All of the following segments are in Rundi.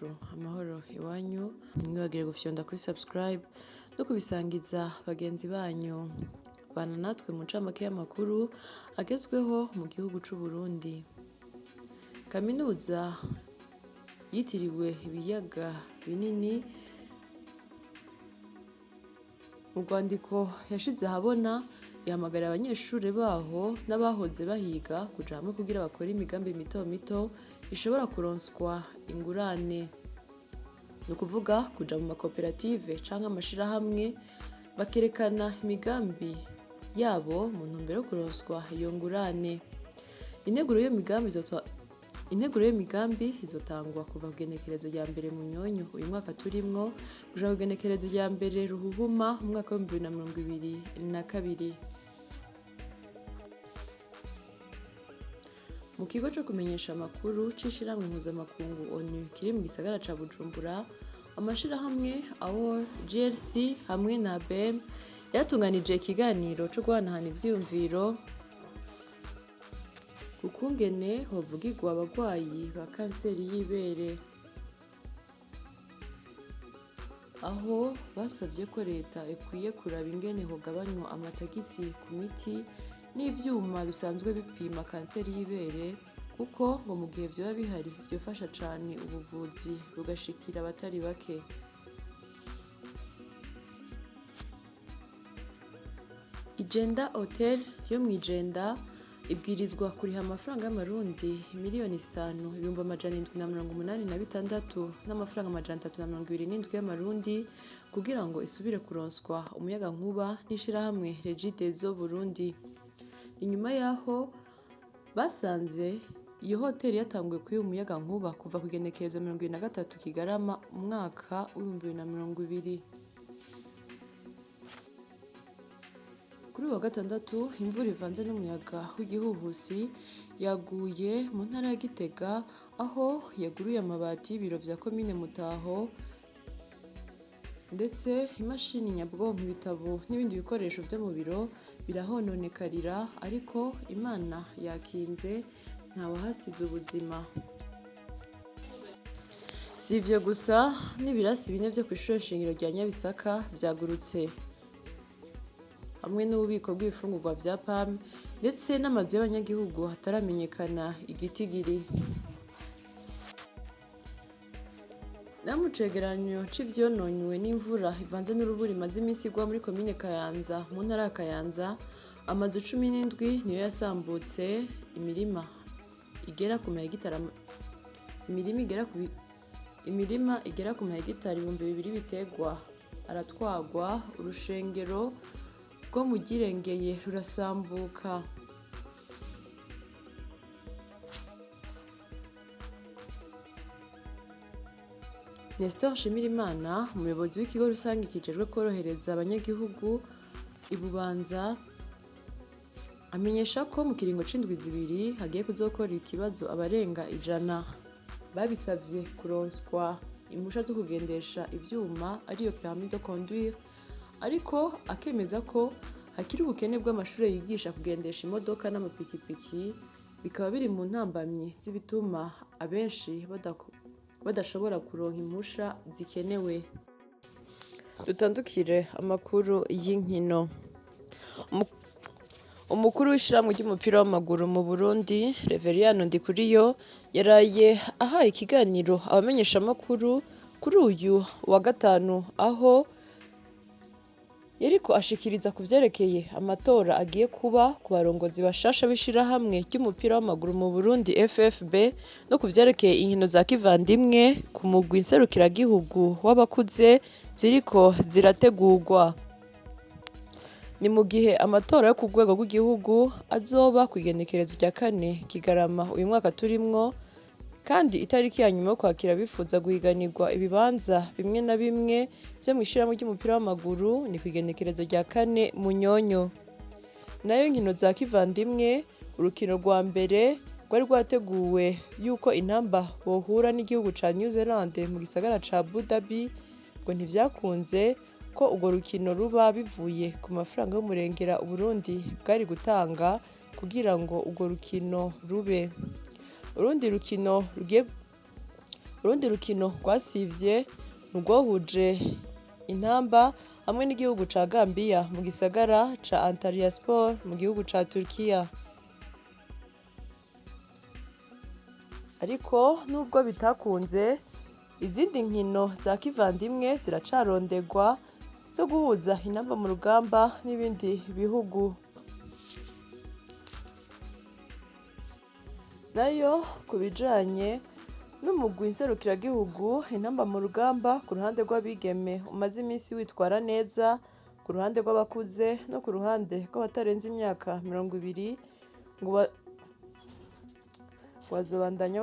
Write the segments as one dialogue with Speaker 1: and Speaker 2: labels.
Speaker 1: bacu, amahoro iwanyu, ntimwibagire gufyonda kuri subscribe no kubisangiza bagenzi banyu. Bana natwe mu ncamake y'amakuru agezweho mu gihugu c'u Burundi. Kaminuza yitiriwe ibiyaga binini mu rwandiko yashize ahabona yahamagara abanyeshuri baho n'abahoze bahiga kuja hamwe kugira bakore imigambi mito mito ishobora kuronswa ingurane. Ni ukuvuga kuja mu makoperative canke amashirahamwe bakerekana imigambi yabo mu ntumbero yo kuronswa iyo ngurane. Integuro y'imigambi izotangwa kuva ku genekerezo rya mbere Munyonyo uyu mwaka turimwo kuja ku genekerezo rya mbere Ruhuhuma umwaka wa 2022. Mu kigo co kumenyesha amakuru c'ishirahamwe mpuzamakungu ONU kiri mu gisagara ca Bujumbura, amashirahamwe AWOR, GLC hamwe na BEM yatunganije ikiganiro co guhanahana ivyiyumviro ukungene hovugirwa abagwayi ba kanseri y'ibere, aho basavye ko leta ikwiye kuraba ingene hogabanywa amatagisi ku miti n'ivyuma bisanzwe bipima kanseri y'ibere, kuko ngo mu gihe vyoba bihari vyofasha cane ubuvuzi bugashikira abatari bake. Igenda Hotel yo mw'Ijenda ibwirizwa kuriha amafaranga y'amarundi miliyoni 5,786 n'amafaranga 327 y'amarundi kugira ngo isubire kuronswa umuyagankuba n'ishirahamwe Regideso Burundi. Inyuma yaho basanze iyo hoteli yatanguye kwiha umuyagankuba kuva ku genekerezo 23 Kigarama umwaka wa 2020. Kuri wa gatandatu imvura ivanze n'umuyaga w'igihuhusi yaguye mu ntara ya Gitega, aho yaguruye amabati y'ibiro vya komine Mutaho ndetse imashini nyabwonko, ibitabo n'ibindi bikoresho vyo mu biro birahononekarira, ariko Imana yakinze ntawahasize ubuzima. Si ivyo gusa, n'ibirasi bine vyo kw'ishure shingiro rya Nyabisaka vyagurutse hamwe n'ububiko bw'ibifungurwa vya PAM ndetse n'amazu y'abanyagihugu hataramenyekana igitigiri. Na mu cegeranyo c'ivyononywe n'imvura ivanze n'urubura imaze imisi igwa muri komine Kayanza mu ntara ya Kayanza, amazu 17 niyo yasambutse, imirima igera ku mahegitari 2,000 bitegwa aratwagwa, urushengero rwo mu Girengeye rurasambuka. Nestor Nshimirimana, umuyobozi w'ikigo rusange kijejwe korohereza abanyagihugu ibubanza, amenyesha ko mu kiringo c'indwi zibiri hagiye kuzokora ikibazo abarenga 100 babisavye kuronswa impusha zo kugendesha ivyuma ariyo permis de conduire, ariko akemeza ko hakiri ubukene bw'amashure yigisha kugendesha imodoka n'amapikipiki, bikaba biri mu ntambamyi z'ibituma abenshi badashobora kuronka impusha zikenewe. Dutandukire amakuru y'inkino. Umukuru w'ishirahamwe ry'umupira w'amaguru mu Burundi, Reveriyano Ndikuriyo, yaraye ahaye ikiganiro abamenyeshamakuru kuri uyu wa gatanu, aho yariko ashikiriza ku vyerekeye amatora agiye kuba ku barongozi bashasha b'ishirahamwe ry'umupira w'amaguru mu Burundi FFB no ku vyerekeye inkino za kivandimwe ku mugwi nserukiragihugu w'abakuze ziriko zirategurwa. Ni mu gihe amatora yo ku rwego rw'igihugu azoba ku igenekerezo rya 4 Kigarama uyu mwaka turimwo, kandi itariki ya nyuma yo kwakira bifuza guhiganirwa ibibanza bimwe na bimwe vyo mw'ishirahamwe ry'umupira w'amaguru ni ku igenekerezo rya 4 Munyonyo. Nayo inkino za kivandimwe, urukino rwa mbere rwari rwateguwe yuko intamba bohura n'igihugu ca New Zealand mu gisagara ca Abu Dhabi, ngo ntivyakunze ko urwo rukino ruba bivuye ku mafaranga y'umurengera Uburundi bwari gutanga kugira ngo urwo rukino rube. Urundi rukino urundi rukino rwasivye nurwohuje Intamba hamwe n'igihugu ca Gambia mu gisagara ca Antalyaspor mu gihugu ca Turkiya. Ariko nubwo bitakunze, izindi nkino za kivandimwe ziracarondegwa zo guhuza Intamba mu rugamba n'ibindi bihugu. Nayo ku bijanye n'umugwi nserukiragihugu Intamba mu rugamba ku ruhande rw'abigeme umaze imisi witwara neza, ku ruhande rw'abakuze no ku ruhande rw'abatarenze imyaka 20 ngo bazobandanya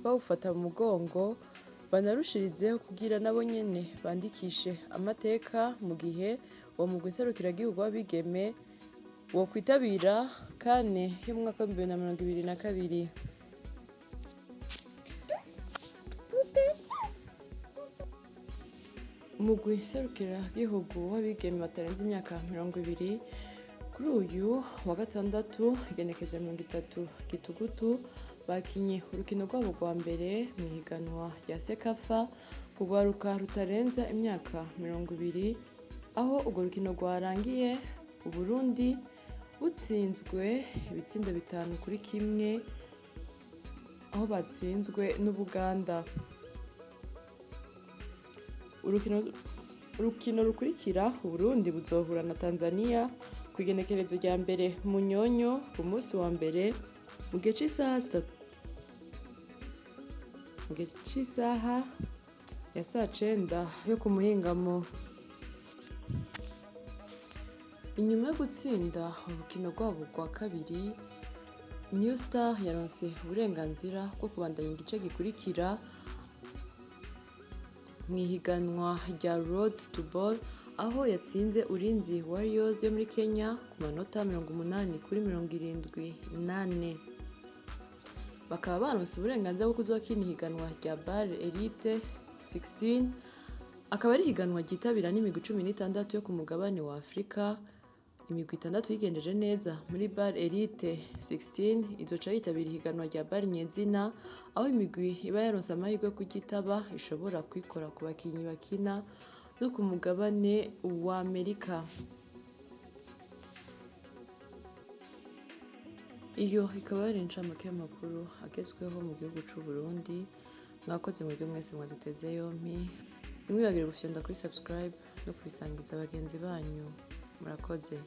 Speaker 1: bawufata mu mugongo banarushirizeho kugira nabo nyene bandikishe amateka mu gihe uwo mugwi nserukiragihugu w'abigeme wo kwitabira kane y'umwaka wa 2022. Umugwi nserukiragihugu w'abigeme batarenze imyaka 20 kuri uyu wa gatandatu igenekerezo 30 Gitugutu bakinye urukino rwabo rwa mbere mu ihiganwa rya Sekafa kugwaruka rutarenza imyaka 20, aho urwo rukino rwarangiye Uburundi butsinzwe ibitsindo 5-1 aho batsinzwe n'Ubuganda. Urukino rukurikira Uburundi buzohura na Tanzania ku igenekerezo rya mbere mu Nyonyo ku munsi wa mbere mu gihe c'isaha ya 9 yo ku muhingamo. Inyuma yo gutsinda urukino rwabo rwa kabiri, New Star yaronse uburenganzira bwo kubandanya igice gikurikira mu ihiganwa rya Road to Ball, aho yatsinze Ulinzi Warriors yo muri Kenya ku manota 80-78. Bakaba baronse uburenganzira bwo kuzokina ihiganwa rya Bar Elite 16, akaba ari ihiganwa ryitabira n'imigwi 16 yo ku mugabane wa Afrika. Imigwi 6 yigenjeje neza muri Bar Elite 16 izoca yitabira ihiganwa rya Bar Nyezina, aho imigwi iba yaronse amahirwe yo kugitaba ishobora kwikora ku bakinyi bakina no ku mugabane wa Amerika. Iyo ikaba ari incamake y'amakuru agezweho mu gihugu c'u Burundi. Mwakoze mwebwe mwese mwaduteze yompi, ntimwibagire gufyonda kuri subscribe no kubisangiza bagenzi banyu. Murakoze.